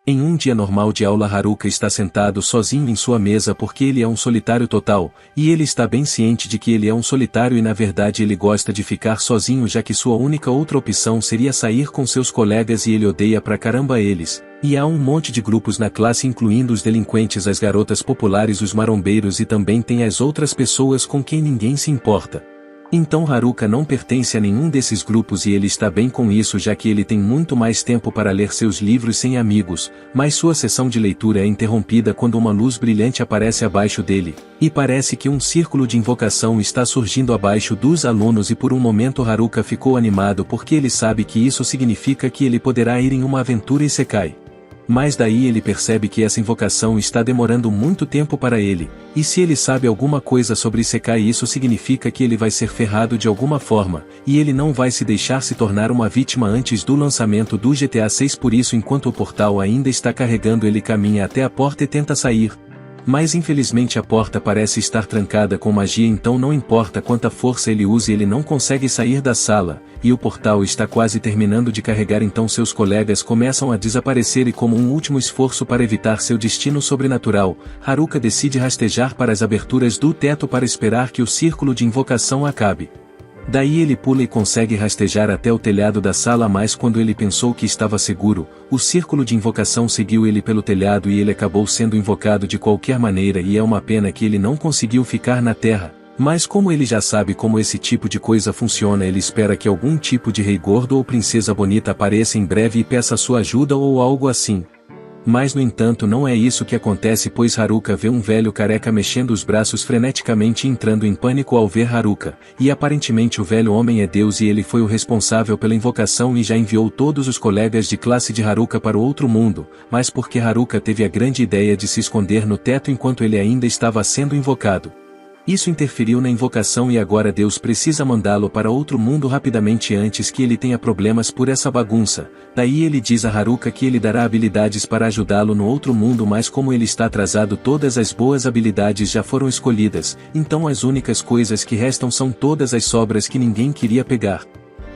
Em um dia normal de aula, Haruka está sentado sozinho em sua mesa porque ele é um solitário total, e ele está bem ciente de que ele é um solitário e na verdade ele gosta de ficar sozinho, já que sua única outra opção seria sair com seus colegas e ele odeia pra caramba eles. E há um monte de grupos na classe, incluindo os delinquentes, as garotas populares, os marombeiros e também tem as outras pessoas com quem ninguém se importa. Então Haruka não pertence a nenhum desses grupos e ele está bem com isso, já que ele tem muito mais tempo para ler seus livros sem amigos, mas sua sessão de leitura é interrompida quando uma luz brilhante aparece abaixo dele, e parece que um círculo de invocação está surgindo abaixo dos alunos e por um momento Haruka ficou animado porque ele sabe que isso significa que ele poderá ir em uma aventura Isekai. Mas daí ele percebe que essa invocação está demorando muito tempo para ele, e se ele sabe alguma coisa sobre Isekai, isso significa que ele vai ser ferrado de alguma forma, e ele não vai se deixar se tornar uma vítima antes do lançamento do GTA 6. Por isso, enquanto o portal ainda está carregando, ele caminha até a porta e tenta sair. Mas infelizmente a porta parece estar trancada com magia, então não importa quanta força ele use, ele não consegue sair da sala, e o portal está quase terminando de carregar, então seus colegas começam a desaparecer e como um último esforço para evitar seu destino sobrenatural, Haruka decide rastejar para as aberturas do teto para esperar que o círculo de invocação acabe. Daí ele pula e consegue rastejar até o telhado da sala, mas quando ele pensou que estava seguro, o círculo de invocação seguiu ele pelo telhado e ele acabou sendo invocado de qualquer maneira, e é uma pena que ele não conseguiu ficar na terra. Mas como ele já sabe como esse tipo de coisa funciona, ele espera que algum tipo de rei gordo ou princesa bonita apareça em breve e peça sua ajuda ou algo assim. Mas no entanto não é isso que acontece, pois Haruka vê um velho careca mexendo os braços freneticamente, entrando em pânico ao ver Haruka, e aparentemente o velho homem é Deus e ele foi o responsável pela invocação e já enviou todos os colegas de classe de Haruka para o outro mundo, mas porque Haruka teve a grande ideia de se esconder no teto enquanto ele ainda estava sendo invocado. Isso interferiu na invocação e agora Deus precisa mandá-lo para outro mundo rapidamente antes que ele tenha problemas por essa bagunça. Daí ele diz a Haruka que ele dará habilidades para ajudá-lo no outro mundo, mas como ele está atrasado, todas as boas habilidades já foram escolhidas, então as únicas coisas que restam são todas as sobras que ninguém queria pegar.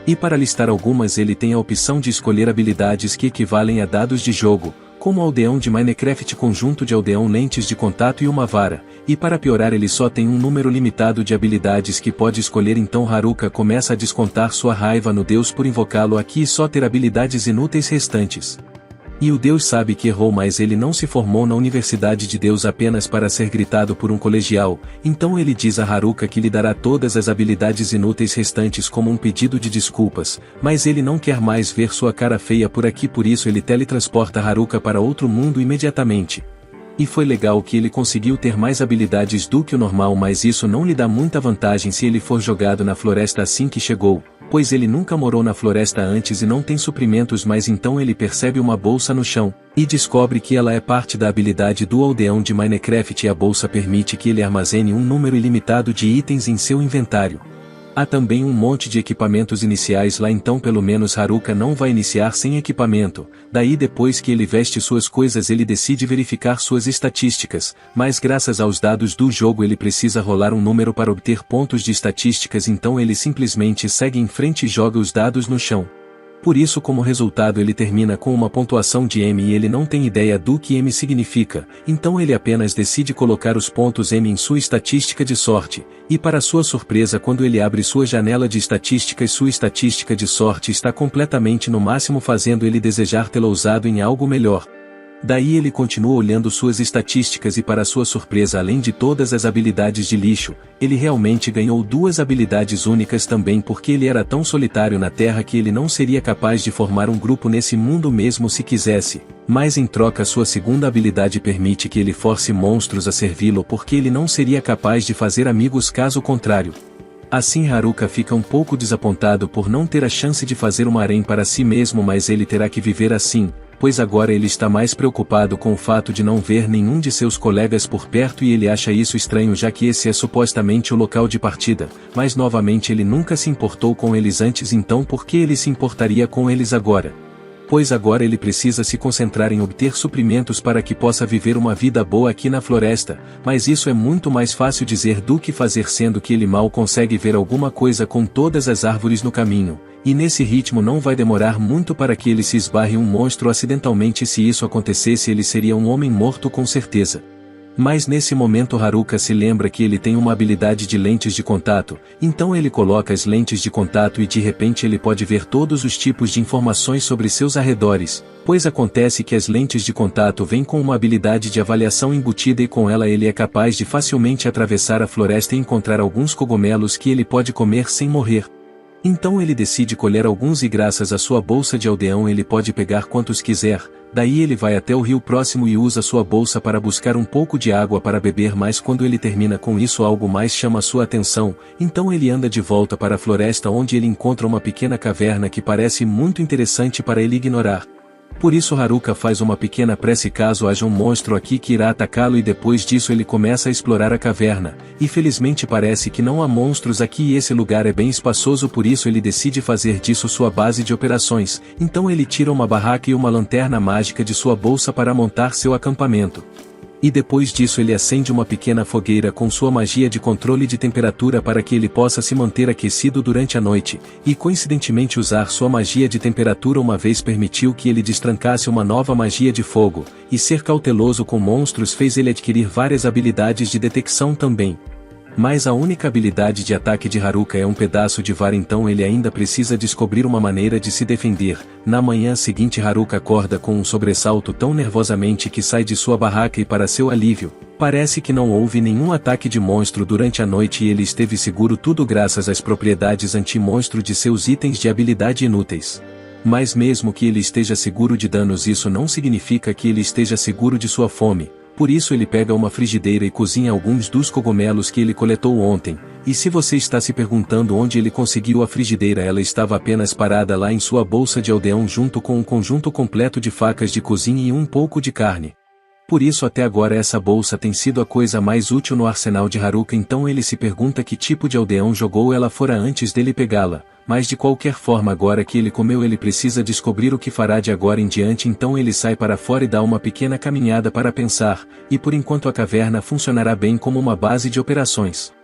E para listar algumas, ele tem a opção de escolher habilidades que equivalem a dados de jogo, como aldeão de Minecraft, conjunto de aldeão, lentes de contato e uma vara, e para piorar ele só tem um número limitado de habilidades que pode escolher, então Haruka começa a descontar sua raiva no Deus por invocá-lo aqui e só ter habilidades inúteis restantes. E o Deus sabe que errou, mas ele não se formou na Universidade de Deus apenas para ser gritado por um colegial, então ele diz a Haruka que lhe dará todas as habilidades inúteis restantes como um pedido de desculpas, mas ele não quer mais ver sua cara feia por aqui, por isso ele teletransporta Haruka para outro mundo imediatamente. E foi legal que ele conseguiu ter mais habilidades do que o normal, mas isso não lhe dá muita vantagem se ele for jogado na floresta assim que chegou, pois ele nunca morou na floresta antes e não tem suprimentos, mas então ele percebe uma bolsa no chão, e descobre que ela é parte da habilidade do aldeão de Minecraft e a bolsa permite que ele armazene um número ilimitado de itens em seu inventário. Há também um monte de equipamentos iniciais lá, então pelo menos Haruka não vai iniciar sem equipamento. Daí depois que ele veste suas coisas ele decide verificar suas estatísticas, mas graças aos dados do jogo ele precisa rolar um número para obter pontos de estatísticas, então ele simplesmente segue em frente e joga os dados no chão. Por isso, como resultado, ele termina com uma pontuação de M e ele não tem ideia do que M significa, então ele apenas decide colocar os pontos M em sua estatística de sorte, e para sua surpresa, quando ele abre sua janela de estatísticas, sua estatística de sorte está completamente no máximo, fazendo ele desejar tê-la usado em algo melhor. Daí ele continua olhando suas estatísticas e para sua surpresa, além de todas as habilidades de lixo, ele realmente ganhou duas habilidades únicas também, porque ele era tão solitário na Terra que ele não seria capaz de formar um grupo nesse mundo mesmo se quisesse, mas em troca sua segunda habilidade permite que ele force monstros a servi-lo, porque ele não seria capaz de fazer amigos caso contrário. Assim Haruka fica um pouco desapontado por não ter a chance de fazer uma harém para si mesmo, mas ele terá que viver assim, pois agora ele está mais preocupado com o fato de não ver nenhum de seus colegas por perto e ele acha isso estranho, já que esse é supostamente o local de partida, mas novamente ele nunca se importou com eles antes, então por que ele se importaria com eles agora? Pois agora ele precisa se concentrar em obter suprimentos para que possa viver uma vida boa aqui na floresta, mas isso é muito mais fácil dizer do que fazer, sendo que ele mal consegue ver alguma coisa com todas as árvores no caminho, e nesse ritmo não vai demorar muito para que ele se esbarre um monstro acidentalmente. Se isso acontecesse, ele seria um homem morto com certeza. Mas nesse momento Haruka se lembra que ele tem uma habilidade de lentes de contato, então ele coloca as lentes de contato e de repente ele pode ver todos os tipos de informações sobre seus arredores, pois acontece que as lentes de contato vêm com uma habilidade de avaliação embutida e com ela ele é capaz de facilmente atravessar a floresta e encontrar alguns cogumelos que ele pode comer sem morrer. Então ele decide colher alguns e graças à sua bolsa de aldeão ele pode pegar quantos quiser. Daí ele vai até o rio próximo e usa sua bolsa para buscar um pouco de água para beber, mas quando ele termina com isso algo mais chama sua atenção, então ele anda de volta para a floresta onde ele encontra uma pequena caverna que parece muito interessante para ele ignorar. Por isso Haruka faz uma pequena prece caso haja um monstro aqui que irá atacá-lo e depois disso ele começa a explorar a caverna, e felizmente parece que não há monstros aqui e esse lugar é bem espaçoso, por isso ele decide fazer disso sua base de operações, então ele tira uma barraca e uma lanterna mágica de sua bolsa para montar seu acampamento. E depois disso ele acende uma pequena fogueira com sua magia de controle de temperatura para que ele possa se manter aquecido durante a noite, e coincidentemente usar sua magia de temperatura uma vez permitiu que ele destrancasse uma nova magia de fogo, e ser cauteloso com monstros fez ele adquirir várias habilidades de detecção também. Mas a única habilidade de ataque de Haruka é um pedaço de vara, então ele ainda precisa descobrir uma maneira de se defender. Na manhã seguinte Haruka acorda com um sobressalto tão nervosamente que sai de sua barraca e para seu alívio, parece que não houve nenhum ataque de monstro durante a noite e ele esteve seguro, tudo graças às propriedades anti-monstro de seus itens de habilidade inúteis. Mas mesmo que ele esteja seguro de danos, isso não significa que ele esteja seguro de sua fome. Por isso ele pega uma frigideira e cozinha alguns dos cogumelos que ele coletou ontem, e se você está se perguntando onde ele conseguiu a frigideira, ela estava apenas parada lá em sua bolsa de aldeão junto com um conjunto completo de facas de cozinha e um pouco de carne. Por isso até agora essa bolsa tem sido a coisa mais útil no arsenal de Haruka, então ele se pergunta que tipo de aldeão jogou ela fora antes dele pegá-la. Mas de qualquer forma agora que ele comeu ele precisa descobrir o que fará de agora em diante, então ele sai para fora e dá uma pequena caminhada para pensar, e por enquanto a caverna funcionará bem como uma base de operações.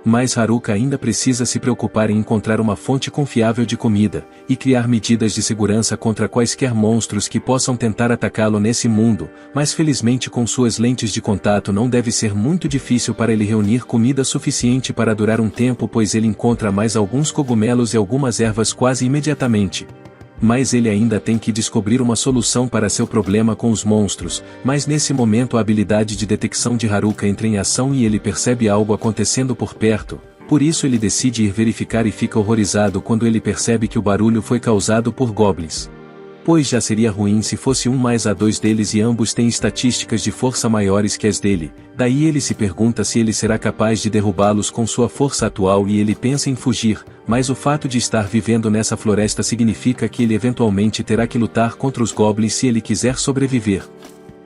Mas Haruka ainda precisa se preocupar em encontrar uma fonte confiável de comida, e criar medidas de segurança contra quaisquer monstros que possam tentar atacá-lo nesse mundo, mas felizmente com suas lentes de contato não deve ser muito difícil para ele reunir comida suficiente para durar um tempo, pois ele encontra mais alguns cogumelos e algumas ervas quase imediatamente. Mas ele ainda tem que descobrir uma solução para seu problema com os monstros, mas nesse momento a habilidade de detecção de Haruka entra em ação e ele percebe algo acontecendo por perto, por isso ele decide ir verificar e fica horrorizado quando ele percebe que o barulho foi causado por goblins. Pois já seria ruim se fosse um mais a dois deles e ambos têm estatísticas de força maiores que as dele, daí ele se pergunta se ele será capaz de derrubá-los com sua força atual e ele pensa em fugir, mas o fato de estar vivendo nessa floresta significa que ele eventualmente terá que lutar contra os goblins se ele quiser sobreviver.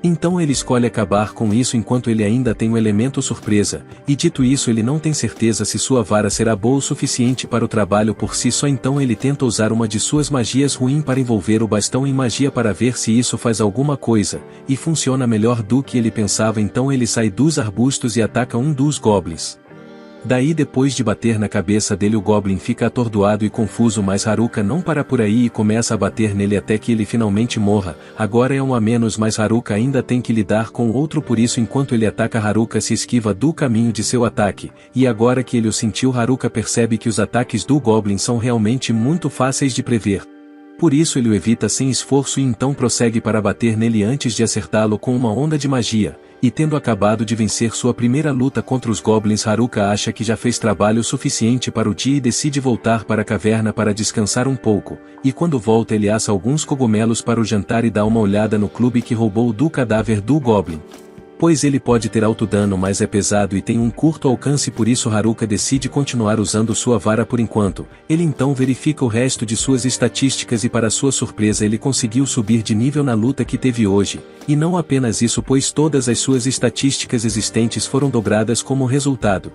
Então ele escolhe acabar com isso enquanto ele ainda tem o elemento surpresa, e dito isso ele não tem certeza se sua vara será boa o suficiente para o trabalho por si só, então ele tenta usar uma de suas magias ruins para envolver o bastão em magia para ver se isso faz alguma coisa, e funciona melhor do que ele pensava, então ele sai dos arbustos e ataca um dos goblins. Daí depois de bater na cabeça dele o goblin fica atordoado e confuso, mas Haruka não para por aí e começa a bater nele até que ele finalmente morra. Agora é um a menos, mas Haruka ainda tem que lidar com outro, por isso enquanto ele ataca Haruka se esquiva do caminho de seu ataque, e agora que ele o sentiu Haruka percebe que os ataques do goblin são realmente muito fáceis de prever. Por isso ele o evita sem esforço e então prossegue para bater nele antes de acertá-lo com uma onda de magia, e tendo acabado de vencer sua primeira luta contra os goblins Haruka acha que já fez trabalho suficiente para o dia e decide voltar para a caverna para descansar um pouco, e quando volta ele assa alguns cogumelos para o jantar e dá uma olhada no clube que roubou do cadáver do goblin. Pois ele pode ter alto dano, mas é pesado e tem um curto alcance, por isso Haruka decide continuar usando sua vara por enquanto. Ele então verifica o resto de suas estatísticas e para sua surpresa ele conseguiu subir de nível na luta que teve hoje, e não apenas isso, pois todas as suas estatísticas existentes foram dobradas como resultado.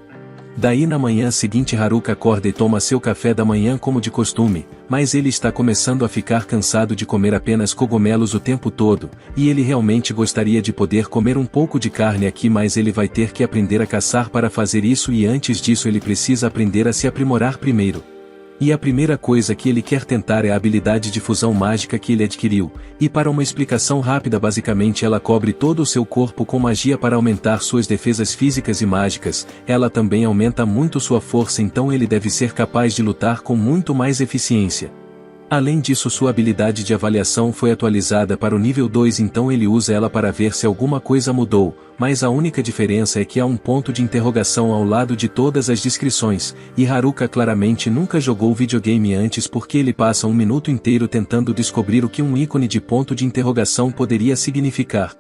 Daí na manhã seguinte Haruka acorda e toma seu café da manhã como de costume, mas ele está começando a ficar cansado de comer apenas cogumelos o tempo todo, e ele realmente gostaria de poder comer um pouco de carne aqui, mas ele vai ter que aprender a caçar para fazer isso, e antes disso ele precisa aprender a se aprimorar primeiro. E a primeira coisa que ele quer tentar é a habilidade de fusão mágica que ele adquiriu, e para uma explicação rápida basicamente ela cobre todo o seu corpo com magia para aumentar suas defesas físicas e mágicas, ela também aumenta muito sua força, então ele deve ser capaz de lutar com muito mais eficiência. Além disso, sua habilidade de avaliação foi atualizada para o nível 2, então ele usa ela para ver se alguma coisa mudou, mas a única diferença é que há um ponto de interrogação ao lado de todas as descrições, e Haruka claramente nunca jogou videogame antes porque ele passa um minuto inteiro tentando descobrir o que um ícone de ponto de interrogação poderia significar.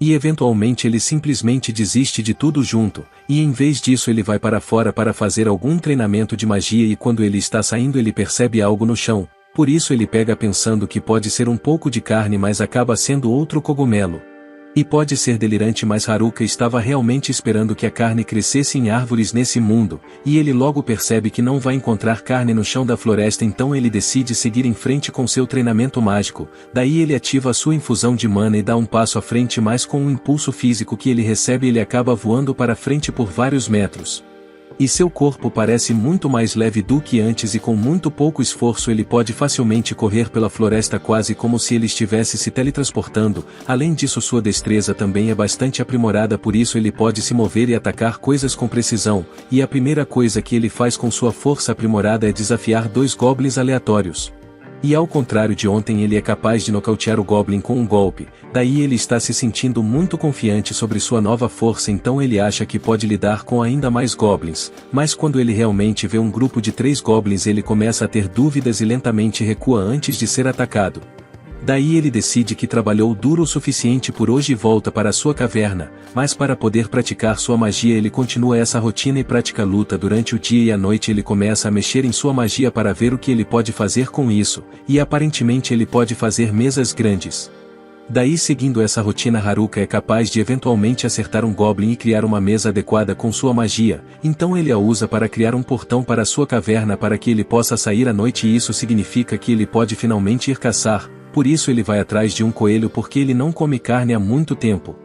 E eventualmente ele simplesmente desiste de tudo junto, e em vez disso ele vai para fora para fazer algum treinamento de magia, e quando ele está saindo ele percebe algo no chão. Por isso ele pega pensando que pode ser um pouco de carne, mas acaba sendo outro cogumelo. E pode ser delirante, mas Haruka estava realmente esperando que a carne crescesse em árvores nesse mundo, e ele logo percebe que não vai encontrar carne no chão da floresta, então ele decide seguir em frente com seu treinamento mágico, daí ele ativa a sua infusão de mana e dá um passo à frente, mas com um impulso físico que ele recebe ele acaba voando para frente por vários metros. E seu corpo parece muito mais leve do que antes, e com muito pouco esforço ele pode facilmente correr pela floresta quase como se ele estivesse se teletransportando. Além disso, sua destreza também é bastante aprimorada, por isso ele pode se mover e atacar coisas com precisão, e a primeira coisa que ele faz com sua força aprimorada é desafiar 2 goblins aleatórios. E ao contrário de ontem, ele é capaz de nocautear o Goblin com um golpe, daí ele está se sentindo muito confiante sobre sua nova força, então ele acha que pode lidar com ainda mais Goblins, mas quando ele realmente vê um grupo de 3 Goblins ele começa a ter dúvidas e lentamente recua antes de ser atacado. Daí ele decide que trabalhou duro o suficiente por hoje e volta para sua caverna, mas para poder praticar sua magia ele continua essa rotina e pratica luta durante o dia, e à noite ele começa a mexer em sua magia para ver o que ele pode fazer com isso, e aparentemente ele pode fazer mesas grandes. Daí, seguindo essa rotina, Haruka é capaz de eventualmente acertar um Goblin e criar uma mesa adequada com sua magia, então ele a usa para criar um portão para sua caverna para que ele possa sair à noite, e isso significa que ele pode finalmente ir caçar. Por isso ele vai atrás de um coelho porque ele não come carne há muito tempo.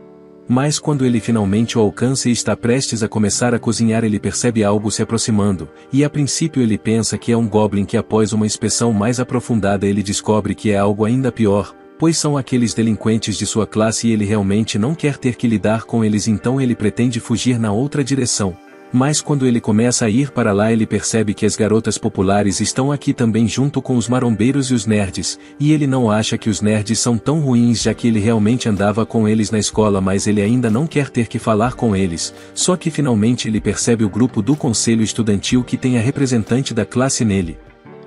Mas quando ele finalmente o alcança e está prestes a começar a cozinhar, ele percebe algo se aproximando, e a princípio ele pensa que é um Goblin, que após uma inspeção mais aprofundada ele descobre que é algo ainda pior, pois são aqueles delinquentes de sua classe e ele realmente não quer ter que lidar com eles, então ele pretende fugir na outra direção. Mas quando ele começa a ir para lá ele percebe que as garotas populares estão aqui também junto com os marombeiros e os nerds, e ele não acha que os nerds são tão ruins já que ele realmente andava com eles na escola, mas ele ainda não quer ter que falar com eles, só que finalmente ele percebe o grupo do conselho estudantil que tem a representante da classe nele.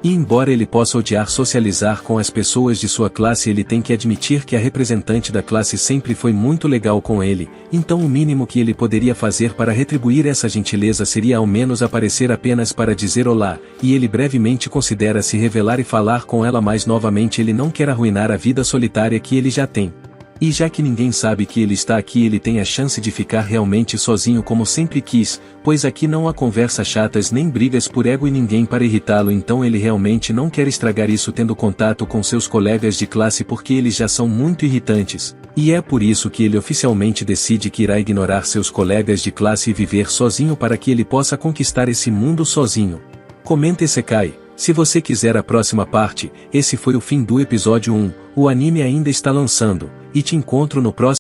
E embora ele possa odiar socializar com as pessoas de sua classe, ele tem que admitir que a representante da classe sempre foi muito legal com ele, então o mínimo que ele poderia fazer para retribuir essa gentileza seria ao menos aparecer apenas para dizer olá, e ele brevemente considera se revelar e falar com ela, mas novamente ele não quer arruinar a vida solitária que ele já tem. E já que ninguém sabe que ele está aqui, ele tem a chance de ficar realmente sozinho como sempre quis, pois aqui não há conversas chatas nem brigas por ego e ninguém para irritá-lo, então ele realmente não quer estragar isso tendo contato com seus colegas de classe porque eles já são muito irritantes, e é por isso que ele oficialmente decide que irá ignorar seus colegas de classe e viver sozinho para que ele possa conquistar esse mundo sozinho. Comenta Isekai. Se você quiser a próxima parte, esse foi o fim do episódio 1, o anime ainda está lançando, e te encontro no próximo